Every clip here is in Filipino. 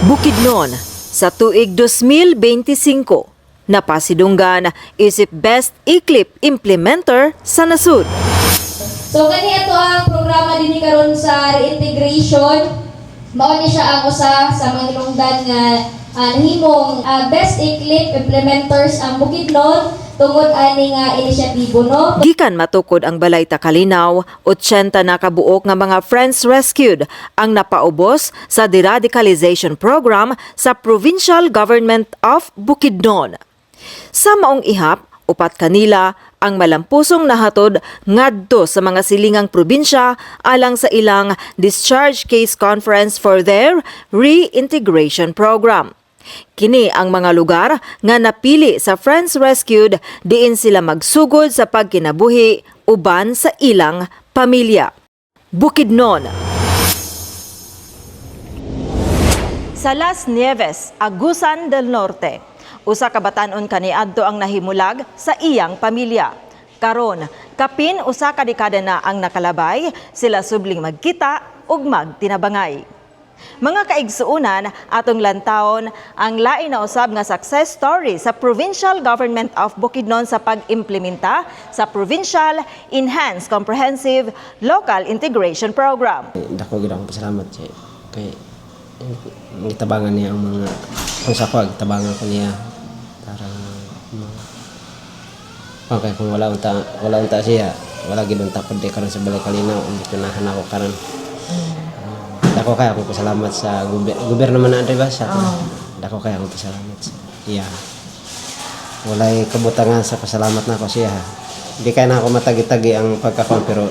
Bukidnon, sa tuig 2025, napasidunggan isip Best Eclipse Implementer sa nasud. So kani ato ang programa dinhi karon sa reintegration. Mao ni siya ang usa sa mga hinungdan nga nahimong Best Eclipse Implementers ang Bukidnon tungod ani nga inisyatibo, no? Gikan matukod ang Balay Takalinaw, 80 na kabuok nga mga Friends Rescued ang napaubos sa deradicalization program sa Provincial Government of Bukidnon. Sa maong ihap, upat kanila ang malampusong nahatod ngadto sa mga silingang probinsya alang sa ilang discharge case conference for their reintegration program. Kini ang mga lugar nga napili sa Friends Rescued diin sila magsugod sa pagkinabuhi uban sa ilang pamilya. Bukidnon. Sa Las Nieves, Agusan del Norte, usa ka batan-on kaniadto ang nahimulag sa iyang pamilya. Karon, kapin usa ka dekada na ang nakalabay, sila subling magkita ug magtinabangay. Mga kaigsuunan, atong lantawon ang lain na usab nga success story sa Provincial Government of Bukidnon sa pag-implementa sa Provincial Enhanced Comprehensive Local Integration Program. Dako gid akong pasalamat siya kay gitabangan niya ang mga kung sa ko gitabangan ko niya para okay kung wala unta siya wala gid unta pud karon sa Balay Kalinaw hindi ko nahan ako karon. Dako kaya akong pasalamat sa gobyerno man na diba sa dako kaya akong pasalamat sa iya. Walay kabutangan sa pasalamat na ako siya. Di kaya na ako matagi-tagi ang pagkakon pero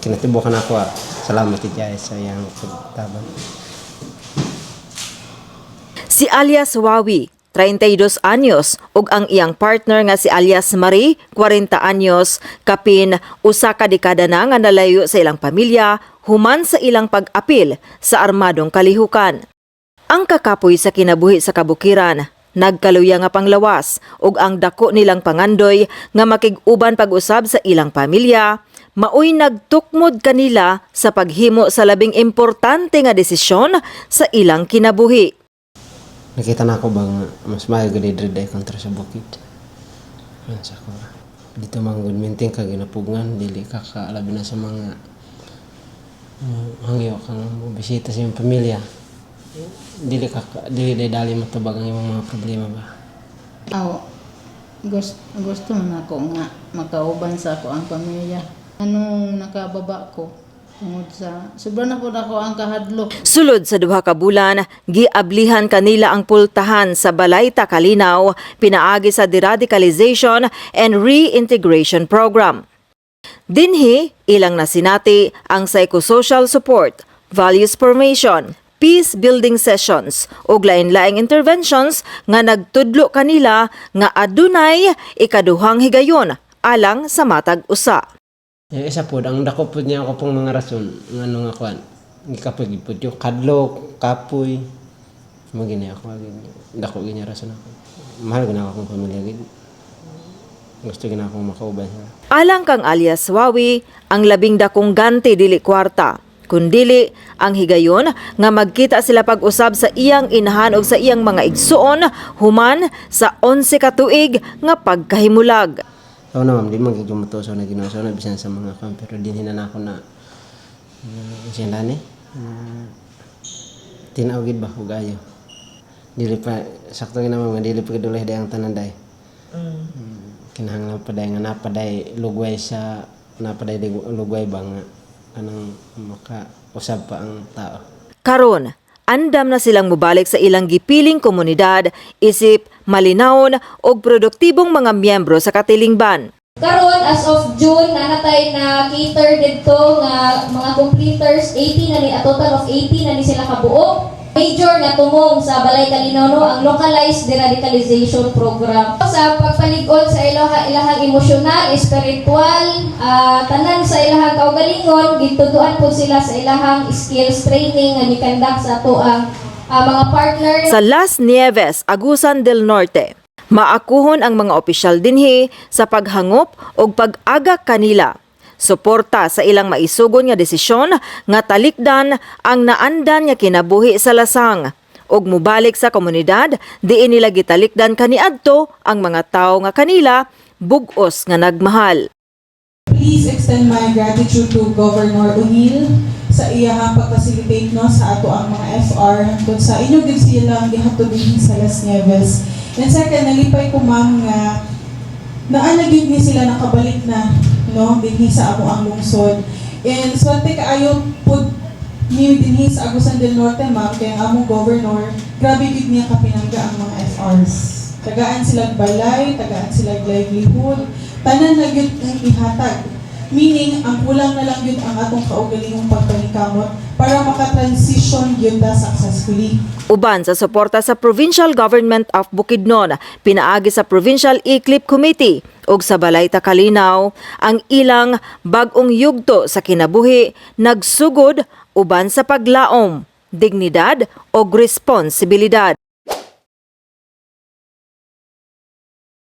kinatibukan ako salamat ijay sa iyang pagtabang. Si alias Wawi, 32 anyos, ug ang iyang partner nga si alias Marie, 40 anyos, kapin usa ka dekada na nga nalayo sa ilang pamilya human sa ilang pag-apil sa armadong kalihukan. Ang kakapoy sa kinabuhi sa kabukiran, nagkaluya nga panglawas ug ang dako nilang pangandoy nga makig-uban pag-usab sa ilang pamilya, maoy nagtukmod kanila sa paghimo sa labing importante nga desisyon sa ilang kinabuhi. Nakita na ako bang mas maayo gid diri kontra sa bukid. Sa ko. Dito mang good maintain ka ginapugngan dili ka kaalabi na sa mga hangyo kang bisita sa iyong pamilya. Dili dali matubag ang imong mga problema ba. Gusto man ako nga makauban sa ako ang pamilya. Anong nakababa ko? Tungod sa sobra na po ako ang kahadlok. Sulod sa duha ka bulan, giablihan kanila ang pultahan sa Balay Takalinaw pinaagi sa deradicalization and reintegration program. Dinhi, ilang nasinati ang psychosocial support, values formation, peace building sessions ug lain-laing interventions nga nagtudlo kanila nga adunay ikaduhang higayon alang sa matag usa. Isa po, ang dako po niya ako pong mga rason ng ano nga kuan. Gikapoy po yung kadlok, kapoy. Magini ako, dako ganyan rason ako. Mahal ko na akong pamilya gid. Gusto gina akong makauban siya. Alang kang alias Wawi, ang labing dakong ganti dili kwarta. Kundili ang higayon nga magkita sila pag-usab sa iyang inahan ug sa iyang mga igsuon human sa 11 ka tuig nga pagkahimulag. So naman, di magigumutoso na ginoso na bisan sa mga kan pero din na ako na siya ni tinawgid ba ko gayo. Dili pa sakto nga naman dili pa kadulay day ang tananday. Kinahanglan pa day nga napaday lugway sa napaday lugway ba nga anong maka-usab pa ang tao. Karon, andam na silang mubalik sa ilang gipiling komunidad, isip malinawon og produktibong mga miyembro sa katilingban. Karon as of June nanatay na cater didto nga mga completers 80 na ni a total of 80 na ni sila kabuok. Major na tumong sa Balay Kalinaw ang localized deradicalization program sa pagpalig-on sa ilahang emosyonal, espiritual, tanan sa ilahang kaugalingon, gituduan po sila sa ilahang skills training nga gikandak sa ato ang mga partners. Sa Las Nieves, Agusan del Norte, maakuhon ang mga opisyal dinhi sa paghangop og pag-agak kanila suporta sa ilang maisugon nga desisyon nga talikdan ang naandan nga kinabuhi sa lasang og mubalik sa komunidad diin nila gitalikdan kaniadto ang mga tawo nga kanila bug-os nga nagmahal. Please extend my gratitude to Governor O'Neil sa iyahang pag-facilitate no sa ato ang mga FR hangtod sa inyo gid silang gihatod dinhi sa Las Nieves. And second, nalipay ko ma'am nga naanagid ni sila nakabalik na no dinhi sa amo ang lungsod. And swerte kaayo pud ni dinhi sa Agusan del Norte ma'am kay ang among governor grabe gid niya kapinangga ang mga FRs. Tagaan silang balay, tagaan silang livelihood, tanan na gyud ang ihatag. Meaning, ang kulang na lang yun ang atong kaugalingong pagpanikamot para makatransition yun na successfully. Uban sa suporta sa Provincial Government of Bukidnon, pinaagi sa Provincial Eclipse Committee ug sa Balay Takalinaw ang ilang bag-ong yugto sa kinabuhi nagsugod uban sa paglaom, dignidad ug responsibilidad.